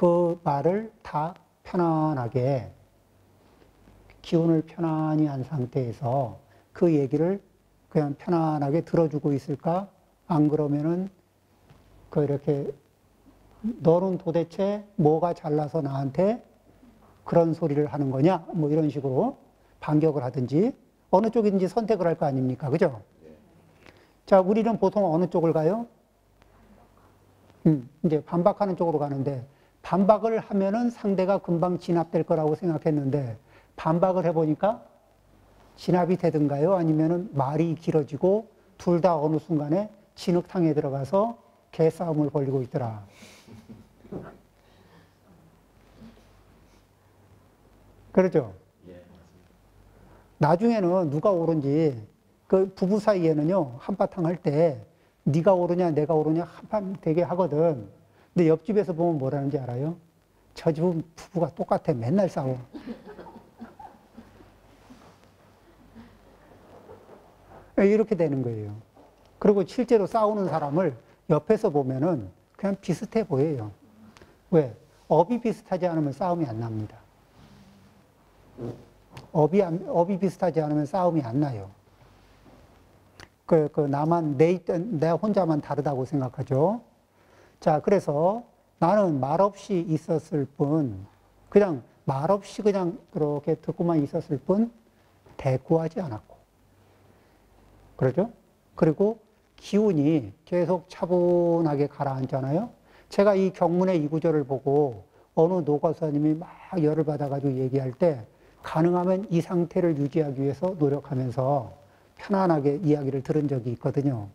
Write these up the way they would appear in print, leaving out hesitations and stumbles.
그 말을 다 편안하게 기운을 편안히 한 상태에서 그 얘기를 그냥 편안하게 들어주고 있을까? 안 그러면은 그 이렇게 너는 도대체 뭐가 잘나서 나한테 그런 소리를 하는 거냐? 뭐 이런 식으로 반격을 하든지 어느 쪽인지 선택을 할 거 아닙니까? 그죠? 자, 우리는 보통 어느 쪽을 가요? 이제 반박하는 쪽으로 가는데 반박을 하면은 상대가 금방 진압될 거라고 생각했는데 반박을 해보니까 진압이 되든가요? 아니면은 말이 길어지고 둘 다 어느 순간에 진흙탕에 들어가서 개싸움을 벌이고 있더라. 그렇죠? 나중에는 누가 옳은지 그 부부 사이에는요 한바탕 할 때 네가 옳으냐 내가 옳으냐 한판 되게 하거든. 근데 옆집에서 보면 뭐라는지 알아요? 저 집은 부부가 똑같아. 맨날 싸워. 이렇게 되는 거예요. 그리고 실제로 싸우는 사람을 옆에서 보면은 그냥 비슷해 보여요. 왜? 업이 비슷하지 않으면 싸움이 안 납니다. 업이 비슷하지 않으면 싸움이 안 나요. 나만, 내가 혼자만 다르다고 생각하죠. 자, 그래서 나는 말없이 있었을 뿐, 그냥 말없이 그냥 그렇게 듣고만 있었을 뿐, 대꾸하지 않았고. 그러죠? 그리고 기운이 계속 차분하게 가라앉잖아요. 제가 이 경문의 이 구절을 보고 어느 노과사님이 막 열을 받아가지고 얘기할 때 가능하면 이 상태를 유지하기 위해서 노력하면서 편안하게 이야기를 들은 적이 있거든요.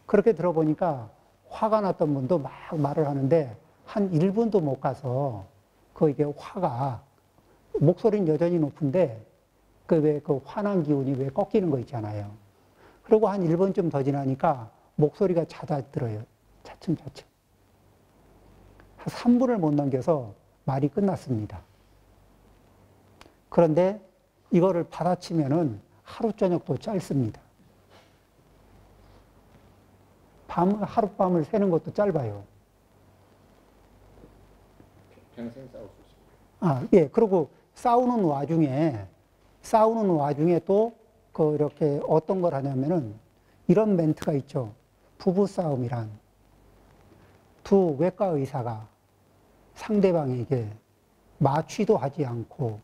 그렇게 들어보니까 화가 났던 분도 막 말을 하는데 한 1분도 못 가서 이게 화가 목소리는 여전히 높은데 그 화난 기운이 왜 꺾이는 거 있잖아요. 그리고 한 1분쯤 더 지나니까 목소리가 잦아들어요. 차츰차츰. 한 3분을 못 넘겨서 말이 끝났습니다. 그런데 이거를 받아치면은 하루 저녁도 짧습니다. 하룻밤을 새는 것도 짧아요. 평생 싸울 수 있습니다. 아, 예. 그리고 싸우는 와중에 또 이렇게 어떤 걸 하냐면은 이런 멘트가 있죠. 부부싸움이란 두 외과 의사가 상대방에게 마취도 하지 않고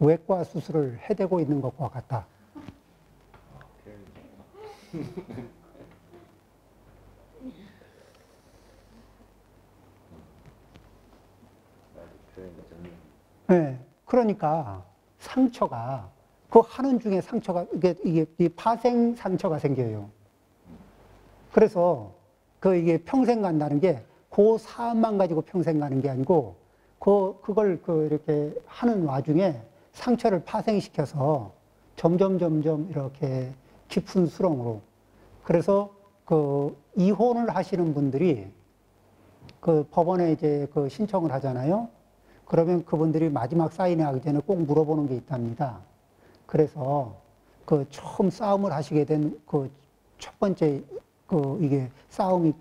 외과 수술을 해대고 있는 것과 같다. 네, 그러니까 상처가 그 하는 중에 상처가 이게 파생 상처가 생겨요. 그래서 이게 평생 간다는 게 그 사안만 가지고 평생 가는 게 아니고 그걸 이렇게 하는 와중에 상처를 파생시켜서 점점 이렇게 깊은 수렁으로. 그래서 이혼을 하시는 분들이 법원에 이제 신청을 하잖아요. 그러면 그분들이 마지막 사인회 하기 전에 꼭 물어보는 게 있답니다. 그래서 처음 싸움을 하시게 된 첫 번째 이게 싸움이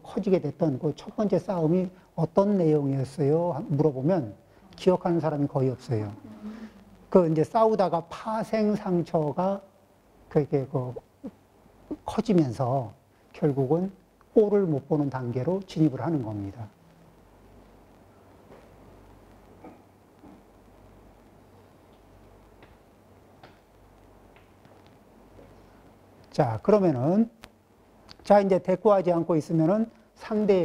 커지게 됐던 첫 번째 싸움이 어떤 내용이었어요? 물어보면 기억하는 사람이 거의 없어요. 이제 싸우다가 파생 상처가 그게 커지면서 결국은 꼴을 못 보는 단계로 진입을 하는 겁니다. 자, 그러면은, 이제 대꾸하지 않고 있으면은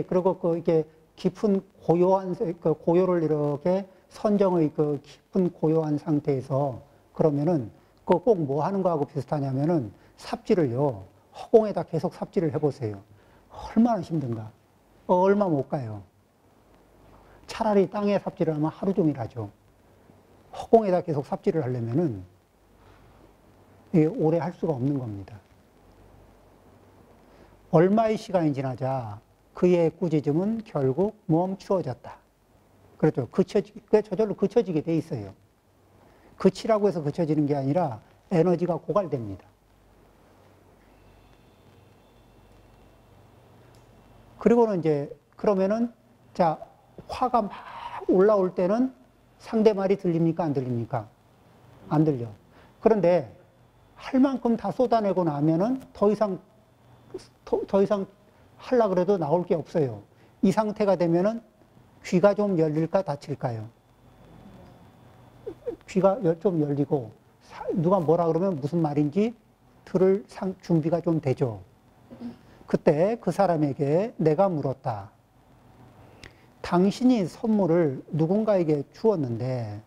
그리고 이게 깊은 고요한, 고요를 이렇게 선정의 깊은 고요한 상태에서 그러면은 꼭 뭐 하는 거하고 비슷하냐면은 삽질을요, 허공에다 계속 삽질을 해보세요. 얼마나 힘든가. 얼마 못 가요. 차라리 땅에 삽질을 하면 하루 종일 하죠. 허공에다 계속 삽질을 하려면은 이게 오래 할 수가 없는 겁니다. 얼마의 시간이 지나자 그의 꾸짖음은 결국 멈추어졌다. 그렇죠. 저절로 그쳐지게 돼 있어요. 그치라고 해서 그쳐지는 게 아니라 에너지가 고갈됩니다. 그리고는 이제 그러면은 자, 화가 막 올라올 때는 상대 말이 들립니까? 안 들립니까? 안 들려. 그런데 할 만큼 다 쏟아내고 나면은 더 이상 하려고 그래도 나올 게 없어요. 이 상태가 되면은 귀가 좀 열릴까 닫힐까요? 귀가 좀 열리고 누가 뭐라 그러면 무슨 말인지 들을 준비가 좀 되죠. 그때 그 사람에게 내가 물었다. 당신이 선물을 누군가에게 주었는데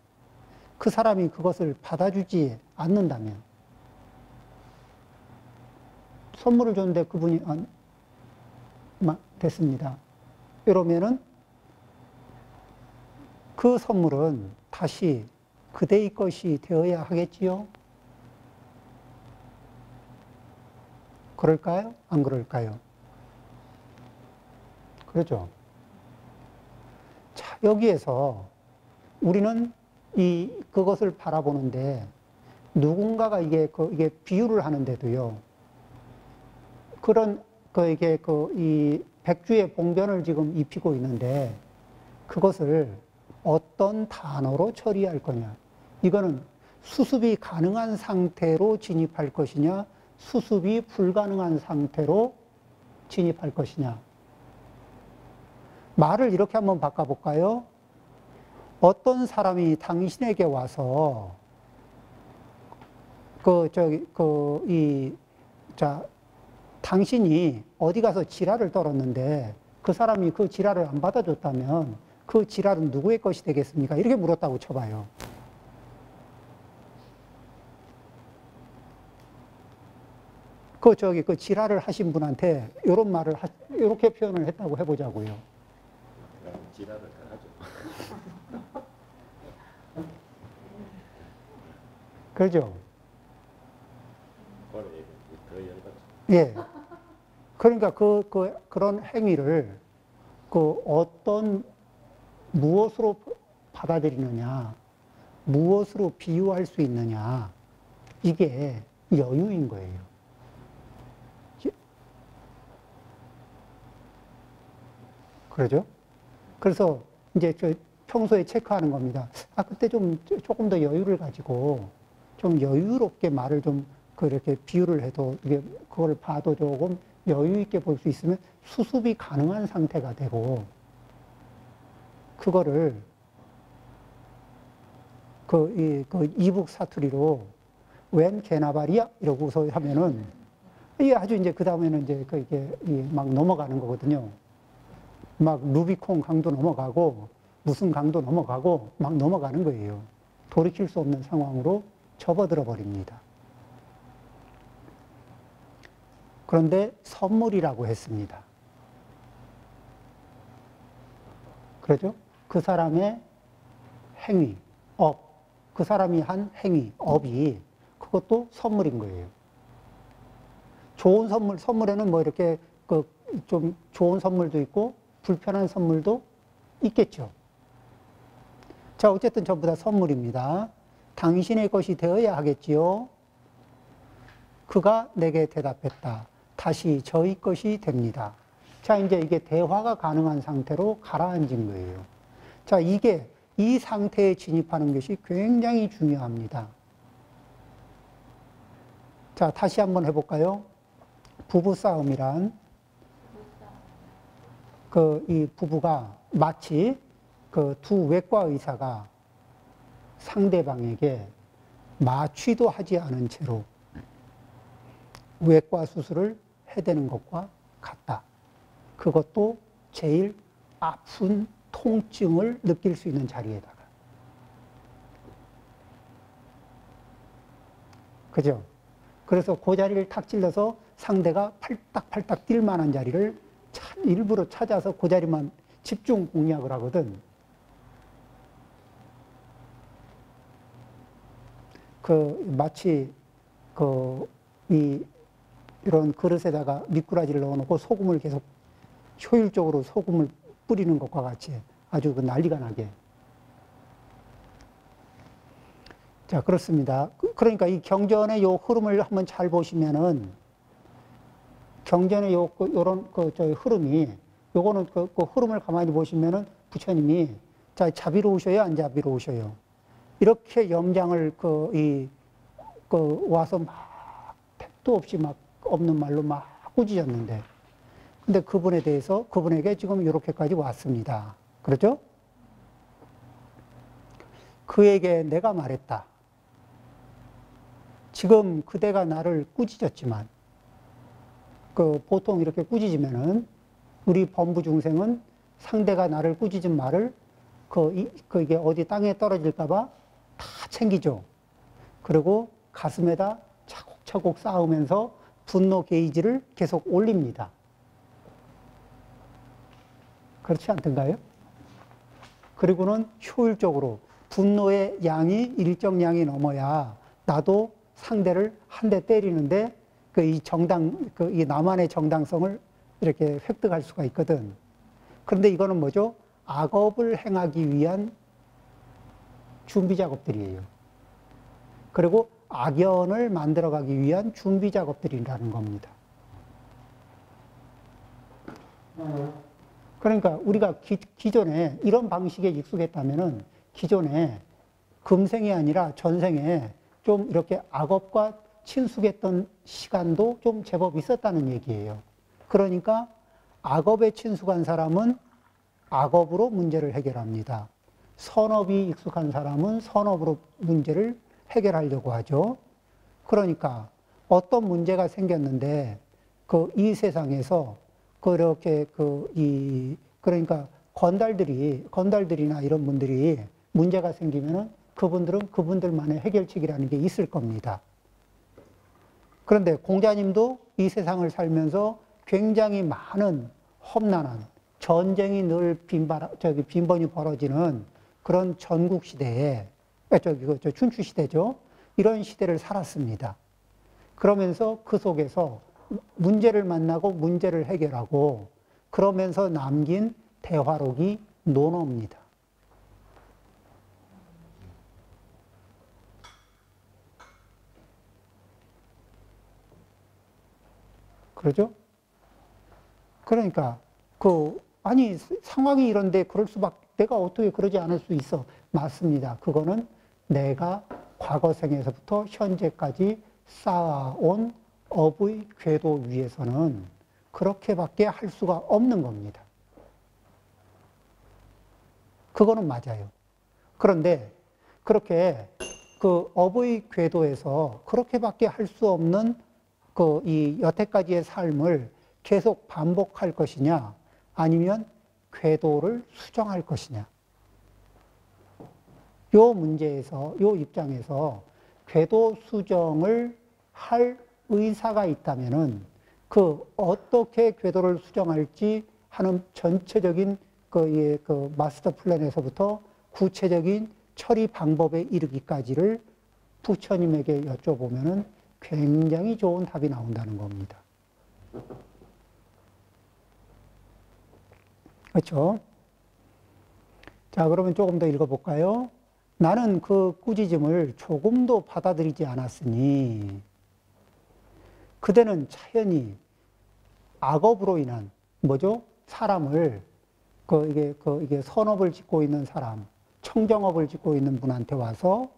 그 사람이 그것을 받아주지 않는다면, 선물을 줬는데 그분이 됐습니다. 이러면은 그 선물은 다시 그대의 것이 되어야 하겠지요? 그럴까요? 안 그럴까요? 그렇죠. 자, 여기에서 우리는 그것을 바라보는데 누군가가 이게 비유를 하는데도요. 그런, 이 백주의 봉변을 지금 입히고 있는데 그것을 어떤 단어로 처리할 거냐. 이거는 수습이 가능한 상태로 진입할 것이냐, 수습이 불가능한 상태로 진입할 것이냐. 말을 이렇게 한번 바꿔볼까요? 어떤 사람이 당신에게 와서 당신이 어디 가서 지랄을 떨었는데 그 사람이 그 지랄을 안 받아줬다면 그 지랄은 누구의 것이 되겠습니까? 이렇게 물었다고 쳐봐요. 그 지랄을 하신 분한테 이런 말을, 이렇게 표현을 했다고 해보자고요. 지랄을 하죠. 그렇죠? 더 열받죠. 예. 그러니까 그런 행위를 무엇으로 받아들이느냐, 무엇으로 비유할 수 있느냐, 이게 여유인 거예요. 그러죠? 그래서 이제 평소에 체크하는 겁니다. 그때 조금 더 여유를 가지고 좀 여유롭게 말을 좀 그렇게 비유를 해도 이게 그걸 봐도 조금 여유 있게 볼 수 있으면 수습이 가능한 상태가 되고, 그거를 이북 사투리로 웬 개나발이야? 이러고서 하면은 이게 아주 이제 그 다음에는 이제 이게 막 넘어가는 거거든요. 막 루비콘 강도 넘어가고 무슨 강도 넘어가고 막 넘어가는 거예요. 돌이킬 수 없는 상황으로 접어들어 버립니다. 그런데 선물이라고 했습니다. 그렇죠? 그 사람의 행위, 그 사람이 한 행위, 업이 그것도 선물인 거예요. 좋은 선물에는 뭐 이렇게 좀 좋은 선물도 있고 불편한 선물도 있겠죠. 자, 어쨌든 전부 다 선물입니다. 당신의 것이 되어야 하겠지요. 그가 내게 대답했다. 다시 저희 것이 됩니다. 자, 이제 이게 대화가 가능한 상태로 가라앉은 거예요. 자, 이 상태에 진입하는 것이 굉장히 중요합니다. 자, 다시 한번 해볼까요? 부부싸움이란, 이 부부가 마치 두 외과 의사가 상대방에게 마취도 하지 않은 채로 외과 수술을 해대는 것과 같다. 그것도 제일 아픈 통증을 느낄 수 있는 자리에다가. 그죠? 그래서 그 자리를 탁 찔러서 상대가 팔딱팔딱 뛸 만한 자리를 일부러 찾아서 그 자리만 집중 공략을 하거든. 마치 이런 그릇에다가 미꾸라지를 넣어놓고 소금을 계속 효율적으로 소금을 뿌리는 것과 같이 아주 난리가 나게. 자, 그렇습니다. 그러니까 이 경전의 요 흐름을 한번 잘 보시면은 경전의 요런 흐름이 요거는 그 흐름을 가만히 보시면은 부처님이 자, 자비로우셔요? 안 자비로우셔요? 이렇게 염장을 와서 막 택도 없이 막 없는 말로 막 꾸짖었는데, 근데 그분에게 지금 이렇게까지 왔습니다. 그렇죠? 그에게 내가 말했다. 지금 그대가 나를 꾸짖었지만, 보통 이렇게 꾸짖으면은, 우리 범부 중생은 상대가 나를 꾸짖은 말을 이게 어디 땅에 떨어질까봐 다 챙기죠. 그리고 가슴에다 차곡차곡 쌓으면서 분노 게이지를 계속 올립니다. 그렇지 않던가요? 그리고는 효율적으로 분노의 양이 일정량이 넘어야 나도 상대를 한 대 때리는데 이 나만의 정당성을 이렇게 획득할 수가 있거든. 그런데 이거는 뭐죠? 악업을 행하기 위한 준비 작업들이에요. 그리고 악연을 만들어가기 위한 준비 작업들이라는 겁니다. 그러니까 우리가 기존에 이런 방식에 익숙했다면은 기존에 금생이 아니라 전생에 좀 이렇게 악업과 친숙했던 시간도 좀 제법 있었다는 얘기예요. 그러니까 악업에 친숙한 사람은 악업으로 문제를 해결합니다. 선업이 익숙한 사람은 선업으로 문제를 해결하려고 하죠. 그러니까 어떤 문제가 생겼는데 이 세상에서 그러니까 건달들이나 이런 분들이 문제가 생기면은 그분들은 그분들만의 해결책이라는 게 있을 겁니다. 그런데 공자님도 이 세상을 살면서 굉장히 많은 험난한 전쟁이 늘 빈번히 벌어지는 그런 전국 시대에, 춘추 시대죠. 이런 시대를 살았습니다. 그러면서 그 속에서 문제를 만나고 문제를 해결하고 그러면서 남긴 대화록이 논어입니다. 그러죠? 그러니까 아니 상황이 이런데 그럴 수밖에, 내가 어떻게 그러지 않을 수 있어? 맞습니다. 그거는 내가 과거 생에서부터 현재까지 쌓아온 업의 궤도 위에서는 그렇게밖에 할 수가 없는 겁니다. 그거는 맞아요. 그런데 그렇게 업의 궤도에서 그렇게밖에 할 수 없는 이 여태까지의 삶을 계속 반복할 것이냐, 아니면 궤도를 수정할 것이냐. 요 문제에서, 요 입장에서 궤도 수정을 할 의사가 있다면은 어떻게 궤도를 수정할지 하는 전체적인 마스터 플랜에서부터 구체적인 처리 방법에 이르기까지를 부처님에게 여쭤보면은 굉장히 좋은 답이 나온다는 겁니다. 그렇죠? 자, 그러면 조금 더 읽어볼까요? 나는 그 꾸짖음을 조금도 받아들이지 않았으니 그대는 차연히 악업으로 인한 뭐죠? 사람을 이게 선업을 짓고 있는 사람, 청정업을 짓고 있는 분한테 와서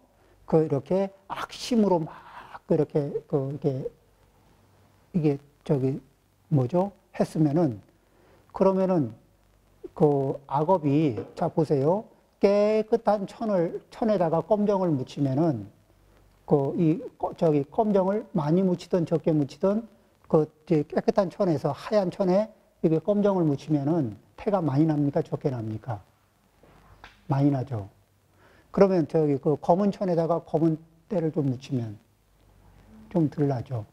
이렇게 악심으로 막 이게 뭐죠? 했으면은 그러면은 악업이, 자 보세요. 깨끗한 천에다가 껌정을 묻히면은 껌정을 많이 묻히든 적게 묻히든 깨끗한 천에서 하얀 천에 이게 껌정을 묻히면은 태가 많이 납니까? 적게 납니까? 많이 나죠. 그러면 검은 천에다가 검은 때를 좀 묻히면 좀 덜 나죠.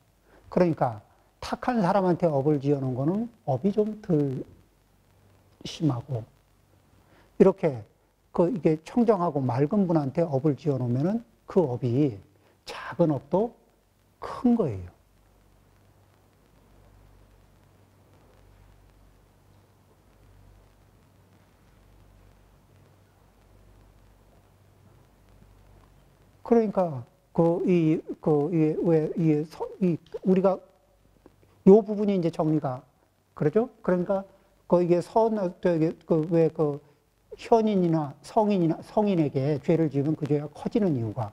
그러니까 탁한 사람한테 업을 지어놓은 거는 업이 좀 덜 심하고, 이렇게 이게 청정하고 맑은 분한테 업을 지어놓으면은 그 업이 작은 업도 큰 거예요. 그러니까 우리가 요 부분이 이제 정리가, 그러죠? 그러니까 그 이게 왜 현인이나 성인에게 죄를 지으면 그 죄가 커지는 이유가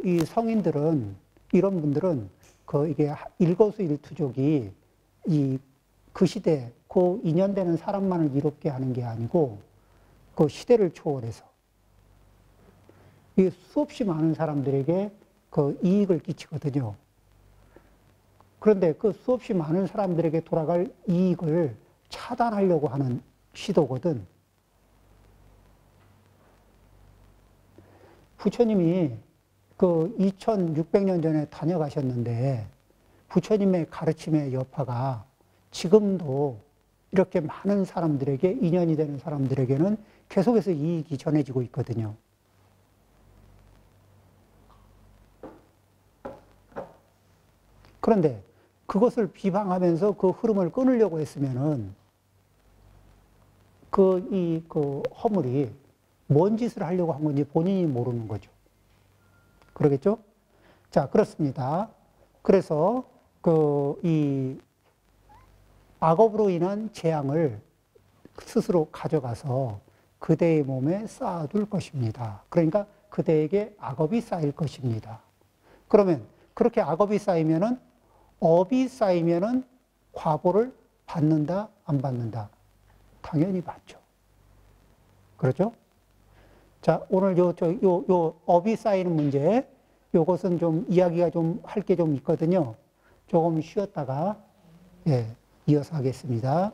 이 성인들은 이런 분들은 이게 일거수일투족이 그 시대 그 인연되는 사람만을 이롭게 하는 게 아니고 그 시대를 초월해서 이 수없이 많은 사람들에게 그 이익을 끼치거든요. 그런데 그 수없이 많은 사람들에게 돌아갈 이익을 차단하려고 하는 시도거든. 부처님이 2600년 전에 다녀가셨는데 부처님의 가르침의 여파가 지금도 이렇게 많은 사람들에게, 인연이 되는 사람들에게는 계속해서 이익이 전해지고 있거든요. 그런데 그것을 비방하면서 그 흐름을 끊으려고 했으면은 허물이 뭔 짓을 하려고 한 건지 본인이 모르는 거죠. 그러겠죠? 자, 그렇습니다. 그래서 이 악업으로 인한 재앙을 스스로 가져가서 그대의 몸에 쌓아둘 것입니다. 그러니까 그대에게 악업이 쌓일 것입니다. 그러면 그렇게 악업이 쌓이면은 업이 쌓이면은 과보를 받는다, 안 받는다? 당연히 받죠. 그렇죠? 자, 오늘 요 업이 쌓이는 문제, 요것은 좀 이야기가 좀 할 게 좀 있거든요. 조금 쉬었다가, 예, 이어서 하겠습니다.